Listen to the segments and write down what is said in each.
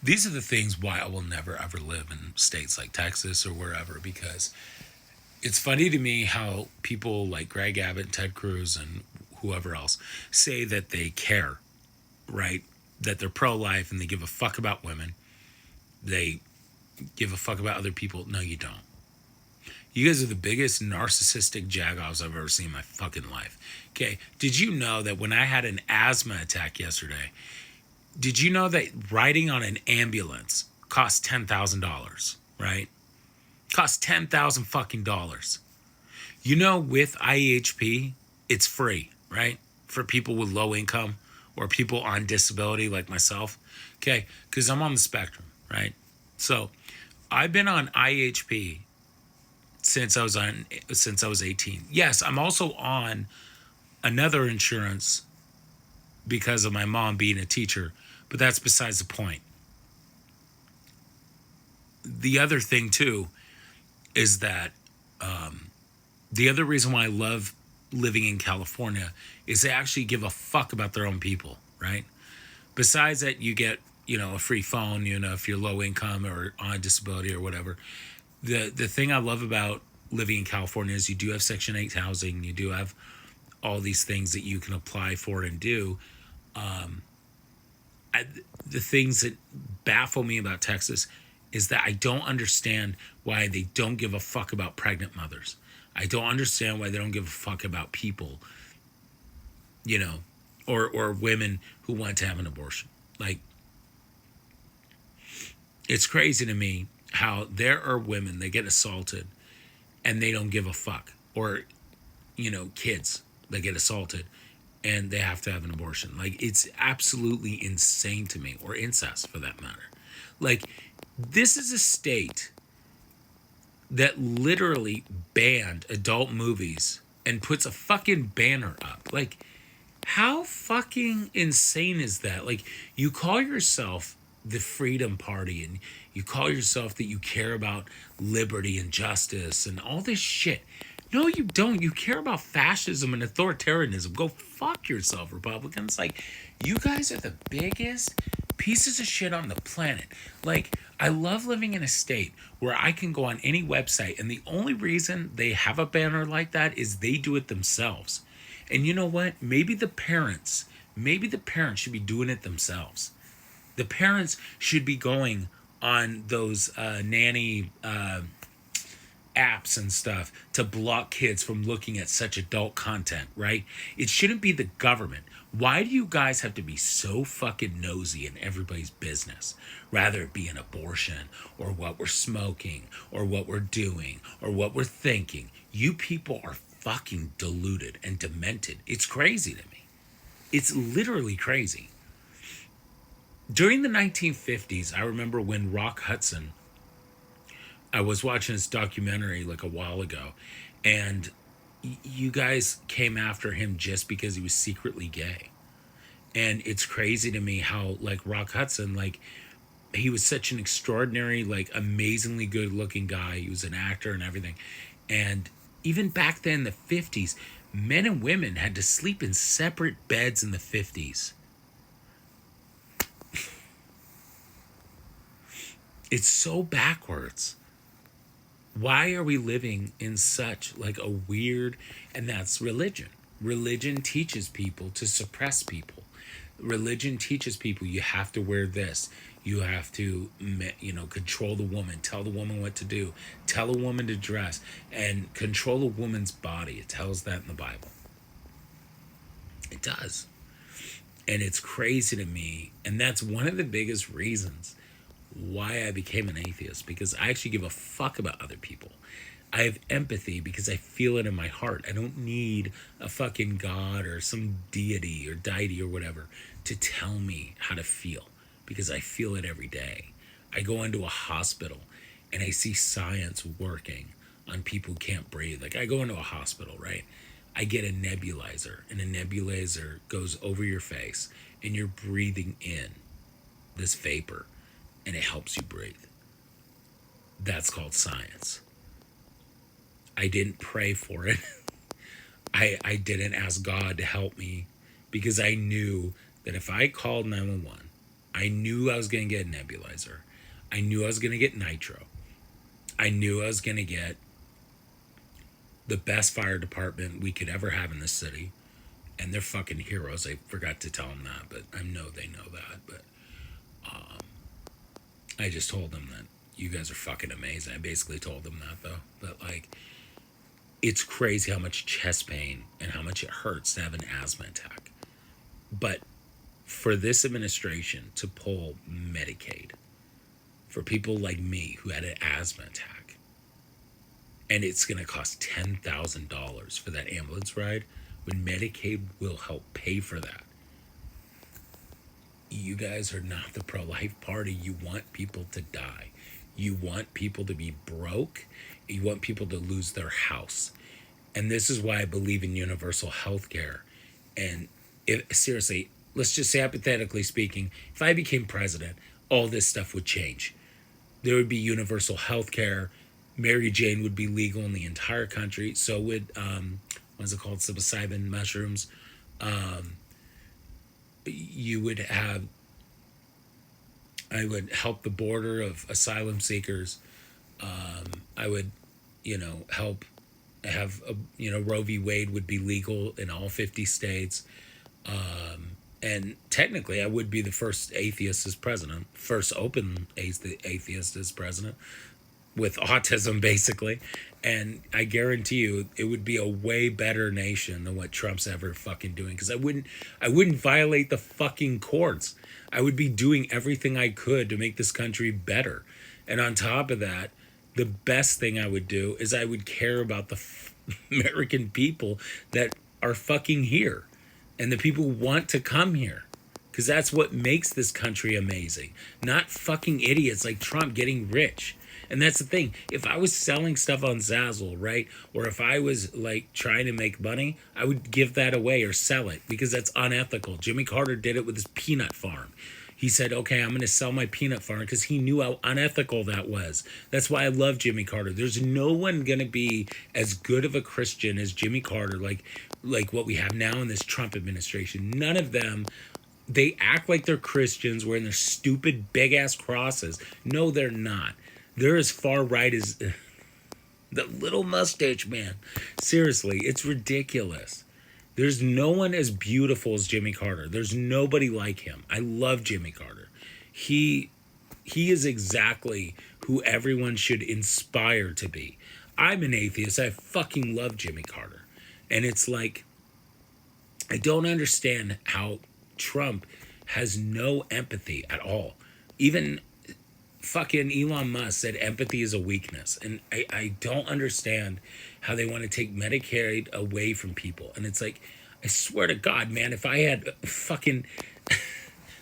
These are the things why I will never ever live in states like Texas or wherever, because it's funny to me how people like Greg Abbott, Ted Cruz, and whoever else say that they care, right? That they're pro life and they give a fuck about women. They give a fuck about other people. No, you don't. You guys are the biggest narcissistic jagoffs I've ever seen in my fucking life. Okay. Did you know that when I had an asthma attack yesterday, did you know that riding on an ambulance costs $10,000, right? Costs 10,000 fucking dollars. You know, with IEHP, it's free, right? For people with low income or people on disability like myself. Okay, because I'm on the spectrum, right? So I've been on IEHP since I was 18. Yes, I'm also on another insurance because of my mom being a teacher, but that's besides the point. The other thing too is that the other reason why I love living in California is they actually give a fuck about their own people, right? Besides that, you get, a free phone, if you're low income or on disability or whatever. The thing I love about living in California is you do have Section 8 housing, you do have all these things that you can apply for and do. I, the things that baffle me about Texas is that I don't understand why they don't give a fuck about pregnant mothers. I don't understand why they don't give a fuck about people, you know, or women who want to have an abortion. Like, it's crazy to me how there are women that get assaulted and they don't give a fuck, or kids that get assaulted and they have to have an abortion. Like, it's absolutely insane to me, or incest for that matter. Like, this is a state that literally banned adult movies and puts a fucking banner up. Like, how fucking insane is that? Like, you call yourself the Freedom Party and you call yourself that you care about liberty and justice and all this shit. No, you don't. You care about fascism and authoritarianism. Go fuck yourself, Republicans. Like, you guys are the biggest pieces of shit on the planet. Like, I love living in a state where I can go on any website and the only reason they have a banner like that is they do it themselves. And you know what? Maybe the parents should be doing it themselves. The parents should be going on those nanny apps and stuff to block kids from looking at such adult content, right? It shouldn't be the government. Why do you guys have to be so fucking nosy in everybody's business? Rather it be an abortion or what we're smoking or what we're doing or what we're thinking. You people are fucking deluded and demented. It's crazy to me. It's literally crazy. During the 1950s, I remember when Rock Hudson, I was watching this documentary like a while ago, and you guys came after him just because he was secretly gay. And it's crazy to me how, like, Rock Hudson, like, he was such an extraordinary, like, amazingly good looking guy. He was an actor and everything. And even back then in the 50s, men and women had to sleep in separate beds in the 50s. It's so backwards. Why are we living in such like a weird, and that's religion. Religion teaches people to suppress people. Religion teaches people you have to wear this. You have to, control the woman, tell the woman what to do, tell a woman to dress, and control a woman's body. It tells that in the Bible. It does. And it's crazy to me. And that's one of the biggest reasons why I became an atheist, because I actually give a fuck about other people. I have empathy because I feel it in my heart. I don't need a fucking God or some deity or deity or whatever to tell me how to feel, because I feel it every day. I go into a hospital and I see science working on people who can't breathe. Like, I go into a hospital, right? I get a nebulizer, and a nebulizer goes over your face and you're breathing in this vapor and it helps you breathe. That's called science. I didn't pray for it. I didn't ask God to help me, because I knew that if I called 911 I knew I was going to get a nebulizer. I knew I was going to get nitro. I knew I was going to get the best fire department we could ever have in this city. And they're fucking heroes. I forgot to tell them that, but I know they know that. But I just told them that you guys are fucking amazing. I basically told them that, though. But, like, it's crazy how much chest pain and how much it hurts to have an asthma attack. But for this administration to pull Medicaid for people like me who had an asthma attack, and it's going to cost $10,000 for that ambulance ride, when Medicaid will help pay for that. You guys are not the pro-life party. You want people to die. You want people to be broke. You want people to lose their house. And this is why I believe in universal health care. And seriously, let's just say, hypothetically speaking, if I became president, all this stuff would change. There would be universal health care. Mary Jane would be legal in the entire country. So would, what's it called, psilocybin mushrooms. You would have, I would help the border of asylum seekers. I would, help have, Roe v. Wade would be legal in all 50 states. And technically, I would be the first atheist as president, first open atheist as president, with autism, basically. And I guarantee you, it would be a way better nation than what Trump's ever fucking doing. Because I wouldn't violate the fucking courts. I would be doing everything I could to make this country better. And on top of that, the best thing I would do is I would care about the American people that are fucking here. And the people who want to come here. Because that's what makes this country amazing. Not fucking idiots like Trump getting rich. And that's the thing. If I was selling stuff on Zazzle, right? Or if I was like trying to make money, I would give that away or sell it because that's unethical. Jimmy Carter did it with his peanut farm. He said, okay, I'm going to sell my peanut farm because he knew how unethical that was. That's why I love Jimmy Carter. There's no one going to be as good of a Christian as Jimmy Carter, like what we have now in this Trump administration. None of them, they act like they're Christians wearing their stupid big-ass crosses. No, they're not. They're as far right as the little mustache man. Seriously, it's ridiculous. There's no one as beautiful as Jimmy Carter. There's nobody like him. I love Jimmy Carter. He is exactly who everyone should inspire to be. I'm an atheist. I fucking love Jimmy Carter. And it's like, I don't understand how Trump has no empathy at all. Even fucking Elon Musk said empathy is a weakness. And I don't understand how they want to take Medicaid away from people. And it's like, I swear to God, man, if I had fucking...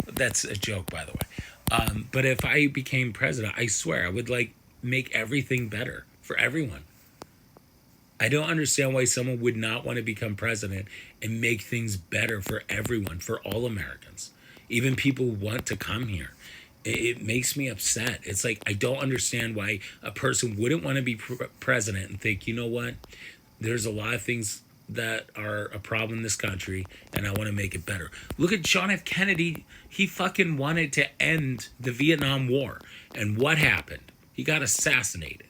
That's a joke, by the way. But if I became president, I swear I would like make everything better for everyone. I don't understand why someone would not want to become president and make things better for everyone, for all Americans. Even people who want to come here. It makes me upset. It's like, I don't understand why a person wouldn't want to be president and think, you know what? There's a lot of things that are a problem in this country and I want to make it better. Look at John F. Kennedy. He fucking wanted to end the Vietnam War. And what happened? He got assassinated.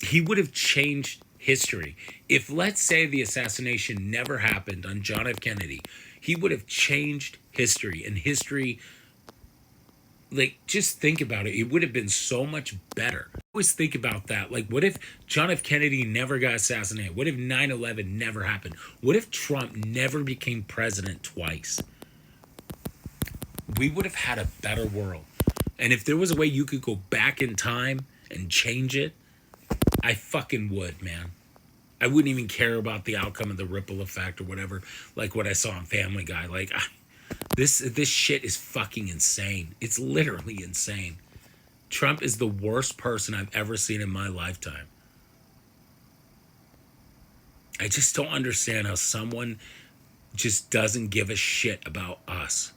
He would have changed history. If, let's say, the assassination never happened on John F. Kennedy, he would have changed history. And history, like, just think about it. It would have been so much better. Always think about that. Like, what if John F. Kennedy never got assassinated? What if 9/11 never happened? What if Trump never became president twice? We would have had a better world. And if there was a way you could go back in time and change it, I fucking would, man. I wouldn't even care about the outcome of the ripple effect or whatever, like what I saw on Family Guy. Like, this shit is fucking insane. It's literally insane. Trump is the worst person I've ever seen in my lifetime. I just don't understand how someone just doesn't give a shit about us.